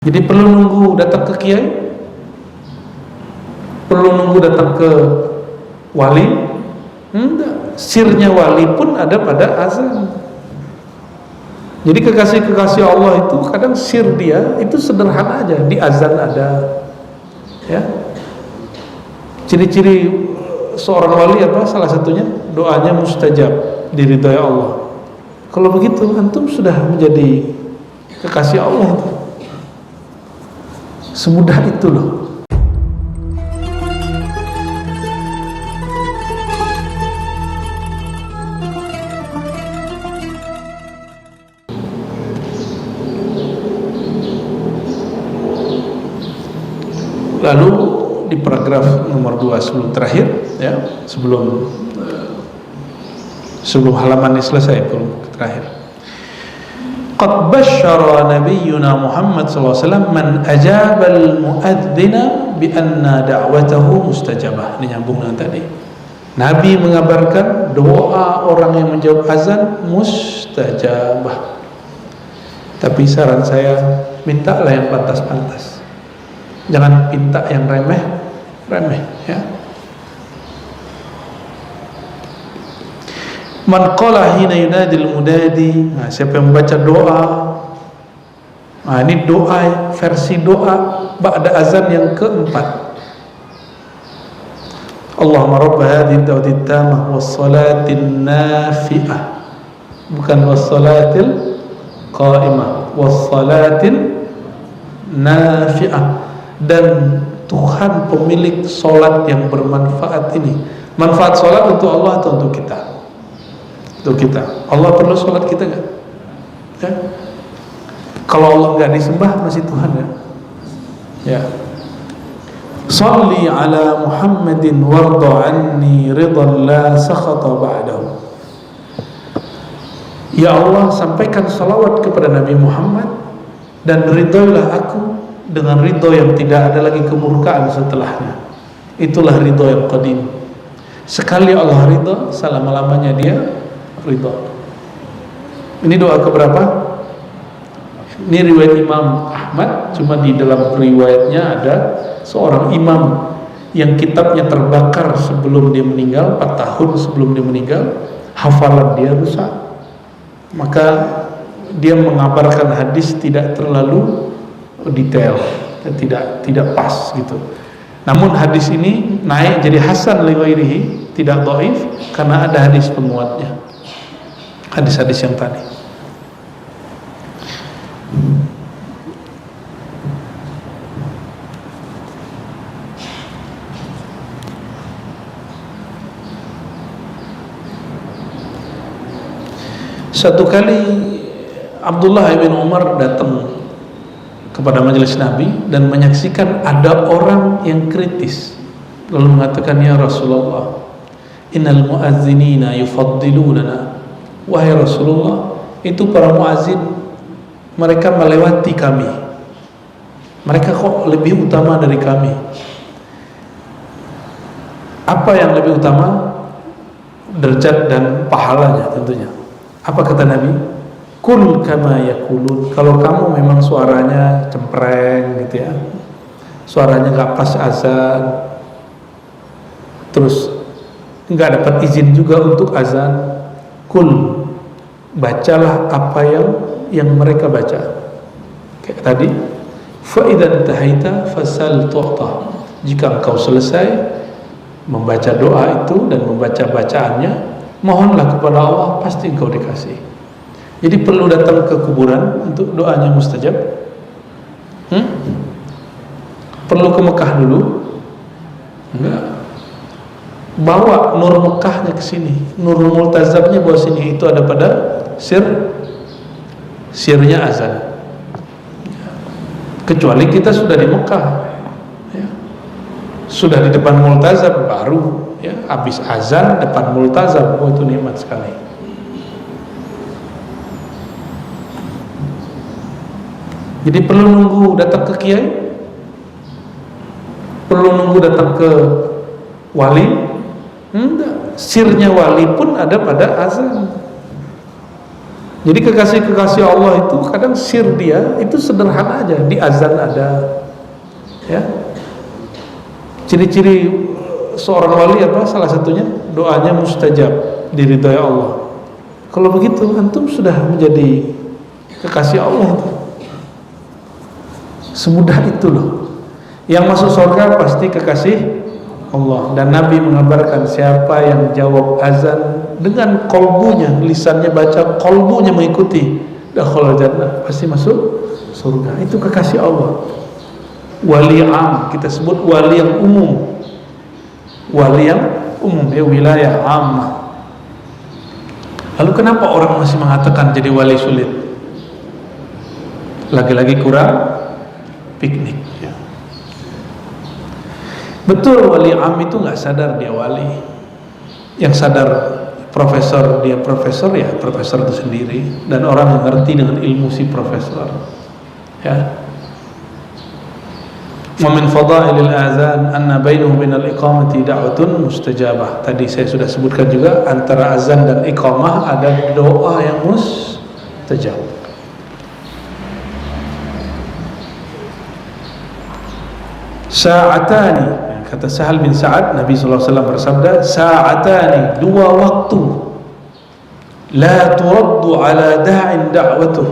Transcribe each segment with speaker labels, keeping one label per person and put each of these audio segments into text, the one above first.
Speaker 1: Jadi perlu nunggu datang ke kiai? Perlu nunggu datang ke wali? Enggak. Sirnya wali pun ada pada azan. Jadi kekasih-kekasih Allah itu kadang sir dia itu sederhana aja, di azan ada. Ya. Ciri-ciri seorang wali apa? Salah satunya doanya mustajab, diridhai Allah. Kalau begitu antum sudah menjadi kekasih Allah. Semudah itu loh. Lalu di paragraf nomor 2 sebelum terakhir, ya, sebelum halaman ini selesai, belum terakhir. Qad basyara nabiyyuna Muhammad sallallahu alaihi wasallam man ajaba al-muadzina bi anna da'watahu mustajabah. Ini nyambung dengan tadi. Nabi mengabarkan doa orang yang menjawab azan mustajabah. Tapi saran saya, mintalah yang pantas-pantas. Jangan minta yang remeh ya. Man qala hina yunadil mudadi. Nah, siapa yang membaca doa? Nah, ini doa, versi doa ba'da azan yang keempat. Allahumma rabb hadhihi ad-da'wati tammah was-salatin nafi'ah. Bukan was-salatil qa'imah, was-salatin nafi'ah. Dan Tuhan pemilik solat yang bermanfaat ini. Manfaat solat untuk Allah atau untuk kita? Untuk kita. Allah perlu solat kita nggak? Ya. Kalau Allah nggak disembah masih Tuhan ya. Ya. Salli ala Muhammadin warda anni ridhan la sakhata ba'dahu. Ya Allah, sampaikan salawat kepada Nabi Muhammad dan ridhoilah aku dengan ridho yang tidak ada lagi kemurkaan setelahnya. Itulah ridho yang qadim. Sekali Allah ridho, selama-lamanya dia ridho. Ini doa keberapa? Ini riwayat Imam Ahmad. Cuma di dalam riwayatnya ada seorang imam yang kitabnya terbakar sebelum dia meninggal, 4 tahun sebelum dia meninggal. Hafalan dia rusak. Maka dia mengabarkan hadis tidak terlalu detail, tidak pas gitu. Namun hadis ini naik jadi hasan li ghairihi, tidak dhaif karena ada hadis penguatnya. Hadis-hadis yang tadi. Satu kali Abdullah bin Umar datang kepada majelis Nabi dan menyaksikan ada orang yang kritis, lalu mengatakan, ya Rasulullah, innal muazzinina yufaddilunana. Wahai Rasulullah, itu para muazzin mereka melewati kami, mereka kok lebih utama dari kami. Apa yang lebih utama? Derajat dan pahalanya tentunya. Apa kata Nabi? Kul kama yakulun. Kalau kamu memang suaranya cempreng gitu ya, suaranya nggak pas azan, terus nggak dapat izin juga untuk azan, kul, bacalah apa yang mereka baca. Kayak tadi, fa idza tahaita fasal tu'ta. Jika engkau selesai membaca doa itu dan membaca bacaannya, mohonlah kepada Allah, pasti engkau dikasih. Jadi perlu datang ke kuburan untuk doanya mustajab? Perlu ke Mekah dulu? Enggak. Bawa nur Mekahnya ke sini, nur multazabnya bawa sini. Itu ada pada sirnya azan. Kecuali kita sudah di Mekah, ya. Sudah di depan multazab baru, ya, habis azan depan multazab, itu nikmat sekali. Jadi perlu nunggu datang ke kiai? Perlu nunggu datang ke wali? Enggak. Sirnya wali pun ada pada azan. Jadi kekasih-kekasih Allah itu kadang sir dia itu sederhana aja, di azan ada, ya. Ciri-ciri seorang wali apa? Salah satunya doanya mustajab, diridhai Allah. Kalau begitu antum sudah menjadi kekasih Allah. Semudah itu loh. Yang masuk surga pasti kekasih Allah. Dan Nabi mengabarkan siapa yang jawab azan dengan kolbunya, lisannya baca, kolbunya mengikuti, dakhala jannah, pasti masuk surga. Itu kekasih Allah. Wali am, kita sebut wali yang umum. Wali yang umum, ya, wilayah ammah. Lalu kenapa orang masih mengatakan jadi wali sulit? Lagi-lagi kurang piknik, ya. Betul, wali am itu nggak sadar dia wali. Yang sadar profesor, dia profesor, ya profesor itu sendiri, dan orang yang ngerti dengan ilmu si profesor, ya. Wa min fadailil azan anna bainahu minal iqamati da'watun mustajabah. Tadi saya sudah sebutkan juga, antara azan dan iqamah ada doa yang mustajab. Sa'atani, kata Sahal bin Sa'ad, Nabi SAW bersabda, sa'atani, dua waktu, la turaddu ala da'in da'watuh,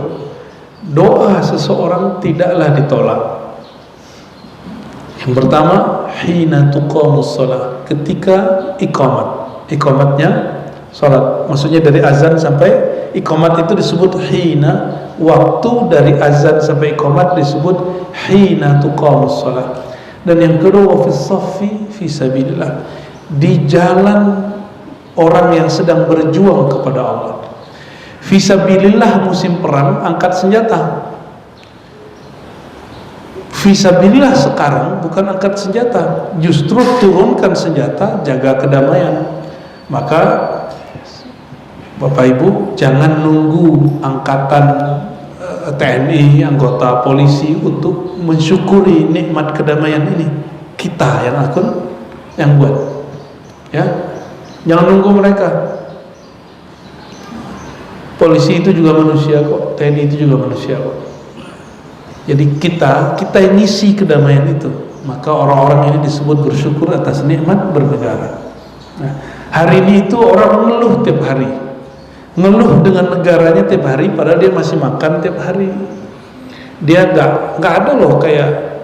Speaker 1: doa seseorang tidaklah ditolak. Yang pertama, hina tuqamus shalah, ketika iqamat. Iqamatnya salat, maksudnya dari azan sampai iqamat itu disebut hina. Waktu dari azan sampai iqamat disebut hina tuqamus shalah. Dan yang kedua, fi shaffi fi sabilillah, di jalan orang yang sedang berjuang kepada Allah. Fi sabilillah musim perang, angkat senjata. Fisabilillah sekarang bukan angkat senjata, justru turunkan senjata, jaga kedamaian. Maka Bapak Ibu jangan nunggu angkatan TNI, anggota polisi untuk mensyukuri nikmat kedamaian ini. Kita yang buat, ya. Jangan nunggu mereka. Polisi itu juga manusia kok, TNI itu juga manusia kok. Jadi kita yang ngisi kedamaian itu. Maka orang-orang ini disebut bersyukur atas nikmat bernegara. Nah, hari ini itu orang ngeluh tiap hari, ngeluh dengan negaranya tiap hari, padahal dia masih makan tiap hari. Dia nggak ada loh kayak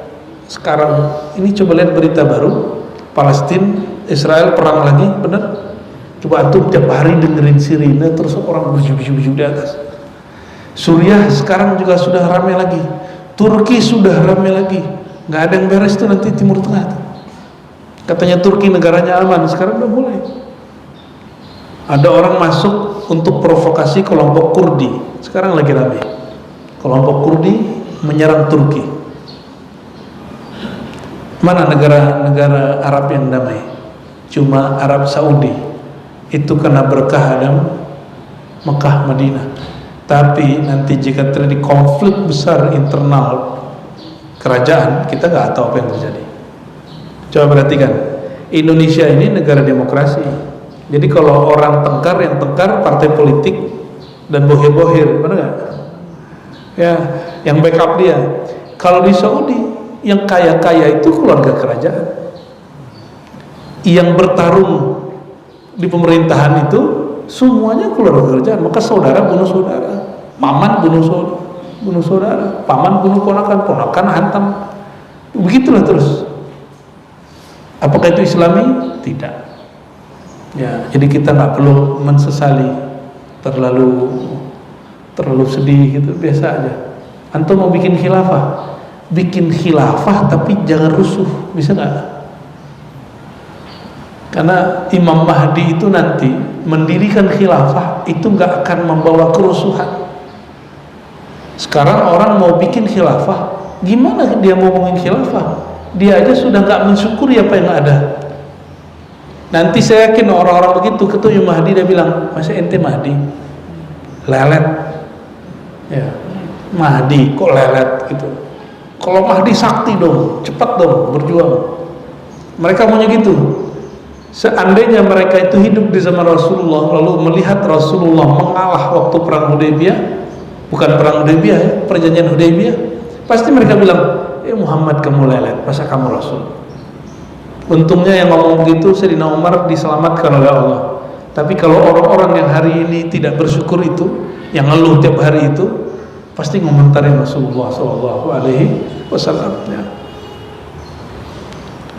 Speaker 1: sekarang ini. Coba lihat berita baru, Palestina Israel perang lagi, bener? Coba antum tiap hari dengerin sirine terus orang berjuju-juju di atas. Suriah sekarang juga sudah ramai lagi. Turki sudah ramai lagi. Nggak ada yang beres tuh nanti Timur Tengah tuh. Katanya Turki negaranya aman, sekarang udah mulai. Ada orang masuk untuk provokasi kelompok Kurdi, sekarang lagi ramai. Kelompok Kurdi menyerang Turki. Mana negara Arab yang damai? Cuma Arab Saudi. Itu karena berkah Adam, Mekah, Madinah. Tapi nanti jika terjadi konflik besar internal kerajaan, kita nggak tahu apa yang terjadi. Coba perhatikan, Indonesia ini negara demokrasi. Jadi kalau orang tengkar, yang tengkar partai politik dan bohir-bohir, benar nggak? Ya, yang backup dia. Kalau di Saudi, yang kaya-kaya itu keluarga kerajaan. Yang bertarung di pemerintahan itu semuanya keluarga kerajaan. Maka saudara bunuh saudara, paman bunuh saudara, paman bunuh ponakan, ponakan hantam. Begitulah terus. Apakah itu Islami? Tidak. Ya, jadi kita nggak perlu mensesali, terlalu sedih gitu, biasa aja. Antum mau bikin khilafah tapi jangan rusuh, bisa nggak? Karena Imam Mahdi itu nanti mendirikan khilafah itu nggak akan membawa kerusuhan. Sekarang orang mau bikin khilafah, gimana dia mau ngomongin khilafah? Dia aja sudah nggak mensyukuri apa yang ada. Nanti saya yakin orang-orang begitu ketemu Mahdi, dia bilang, masa ente Mahdi? Lelet. Ya, Mahdi kok lelet gitu. Kalau Mahdi sakti dong, cepat dong berjuang. Mereka maunya gitu. Seandainya mereka itu hidup di zaman Rasulullah lalu melihat Rasulullah mengalah waktu perang Hudaybiyah, bukan perang Hudaybiyah ya, perjanjian Hudaybiyah, pasti mereka bilang, Muhammad kamu lelet, masa kamu Rasul. Untungnya yang ngomong begitu Sayyidina Umar diselamatkan oleh Allah. Tapi kalau orang-orang yang hari ini tidak bersyukur itu, yang ngeluh tiap hari itu, pasti ngomentarin Rasulullah SAW ya.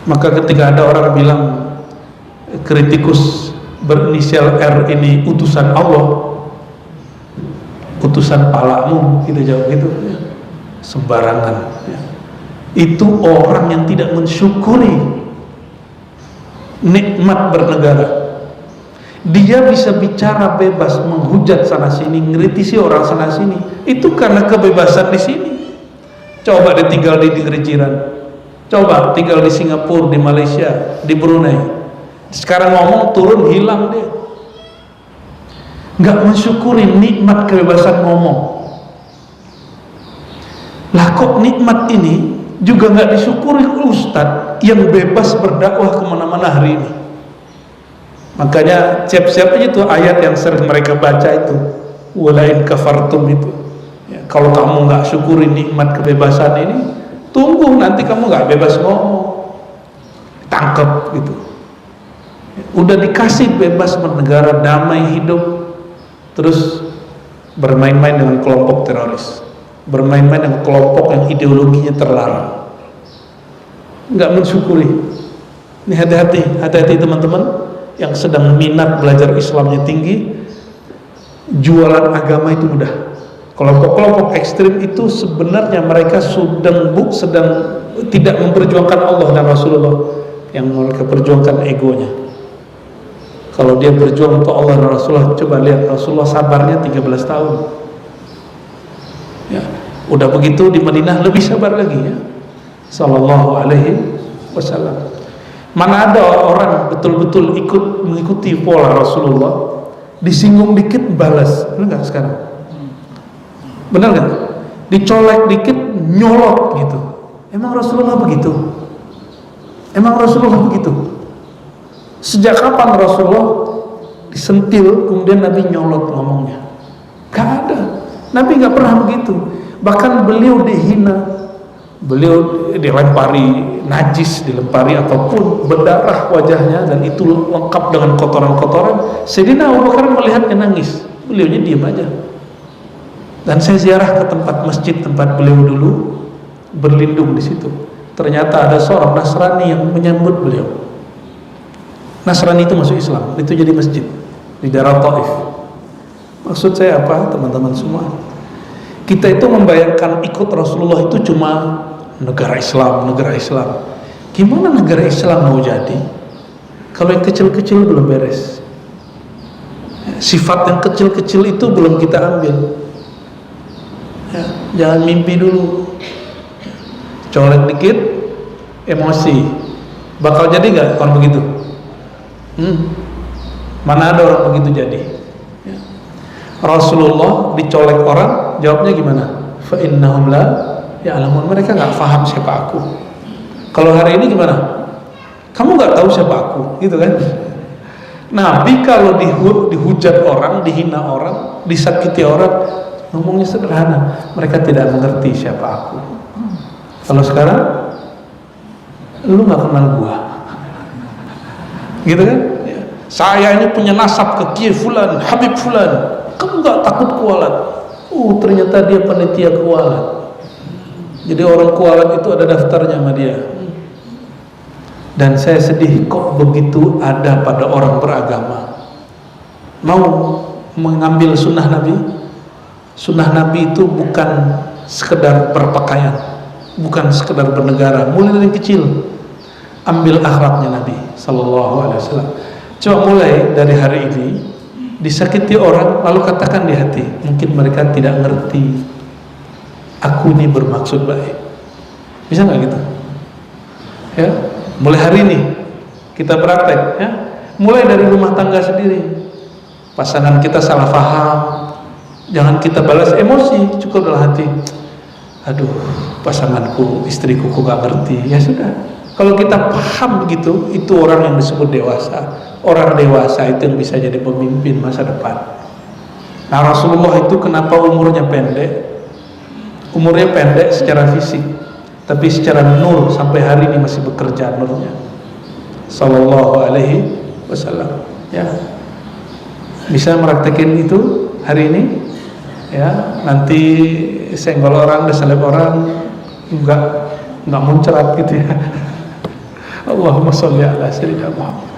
Speaker 1: Maka ketika ada orang bilang kritikus berinisial R ini utusan Allah, utusan palamu, kita jawab gitu ya. Sembarangan ya. Itu orang yang tidak mensyukuri nikmat bernegara. Dia bisa bicara bebas, menghujat sana sini, ngritisi orang sana sini, itu karena kebebasan di sini. Coba dia tinggal di negeri jiran, coba tinggal di Singapura, di Malaysia, di Brunei, sekarang ngomong turun hilang dia. Nggak mensyukuri nikmat kebebasan ngomong. Lah kok nikmat ini juga nggak disyukuri ustadz yang bebas berdakwah kemana-mana hari ini. Makanya siap-siap aja tuh ayat yang sering mereka baca itu, walain kafartum itu ya, kalau kamu nggak syukuri nikmat kebebasan ini, tunggu nanti kamu nggak bebas ngomong, tangkap gitu. Udah dikasih bebas bernegara, damai hidup, terus bermain-main dengan kelompok teroris, bermain-main dengan kelompok yang ideologinya terlarang, nggak mensyukuri. Ini hati-hati teman-teman yang sedang minat belajar Islamnya tinggi. Jualan agama itu mudah. Kelompok-kelompok ekstrim itu sebenarnya mereka sedang tidak memperjuangkan Allah dan Rasulullah, yang mereka perjuangkan egonya. Kalau dia berjuang untuk Allah dan Rasulullah, coba lihat Rasulullah sabarnya 13 tahun ya. Udah begitu di Madinah lebih sabar lagi ya, sallallahu alaihi wasallam. Mana ada orang betul-betul mengikuti pola Rasulullah, disinggung dikit balas, benar nggak sekarang? Benar nggak? Dicolek dikit nyolot gitu. Emang Rasulullah begitu? Emang Rasulullah begitu? Sejak kapan Rasulullah disentil kemudian Nabi nyolot ngomongnya? Gak ada. Nabi gak pernah begitu. Bahkan beliau dihina, beliau dilempari najis, dilempari ataupun berdarah wajahnya, dan itu lengkap dengan kotoran-kotoran. Sayyidina Abu Bakar melihatnya nangis, beliaunya diam aja. Dan saya ziarah ke tempat masjid tempat beliau dulu berlindung di situ. Ternyata ada seorang Nasrani yang menyambut beliau. Nasrani itu masuk Islam, itu jadi masjid di daerah Taif. Maksud saya apa teman-teman semua? Kita itu membayangkan ikut Rasulullah itu cuma negara Islam. Gimana negara Islam mau jadi kalau yang kecil-kecil belum beres? Sifat yang kecil-kecil itu belum kita ambil ya, jangan mimpi dulu. Colek dikit emosi, bakal jadi nggak kalau begitu? Mana ada orang begitu jadi ya. Rasulullah dicolek orang, jawabnya gimana? Fa innahum la ya'lamun, mereka nggak paham siapa aku. Kalau hari ini gimana? Kamu nggak tahu siapa aku, gitu kan? Nabi kalau dihujat orang, dihina orang, disakiti orang, ngomongnya sederhana, mereka tidak mengerti siapa aku. Kalau sekarang lu nggak kenal gua, gitu kan? Ya. Saya ini punya nasab ke Kiai Fulan, Habib Fulan. Kamu nggak takut kualat? Ternyata dia panitia kualat. Jadi orang kualat itu ada daftarnya sama dia. Dan saya sedih kok begitu ada pada orang beragama mau mengambil sunnah Nabi. Sunnah Nabi itu bukan sekedar berpakaian, bukan sekedar bernegara. Mulai dari kecil ambil akhlaknya Nabi Sallallahu Alaihi Wasallam. Coba mulai dari hari ini, disakiti orang lalu katakan di hati, mungkin mereka tidak ngerti aku ini bermaksud baik. Bisa nggak gitu? Ya, mulai hari ini kita praktek ya. Mulai dari rumah tangga sendiri. Pasangan kita salah paham, jangan kita balas emosi, cukup dalam hati. Aduh, pasanganku, istriku kok gak ngerti. Ya sudah, Kalau kita paham begitu, itu orang yang disebut dewasa. Orang dewasa itu yang bisa jadi pemimpin masa depan. Nah, Rasulullah itu kenapa umurnya pendek? Umurnya pendek secara fisik, tapi secara nur sampai hari ini masih bekerja nurnya. Sallallahu alaihi wasallam. Ya, bisa meraktekin itu hari ini. Ya, nanti senggol orang, disalib orang, enggak muncrat gitu ya. Allahumma sholli ala sayyidina Muhammad.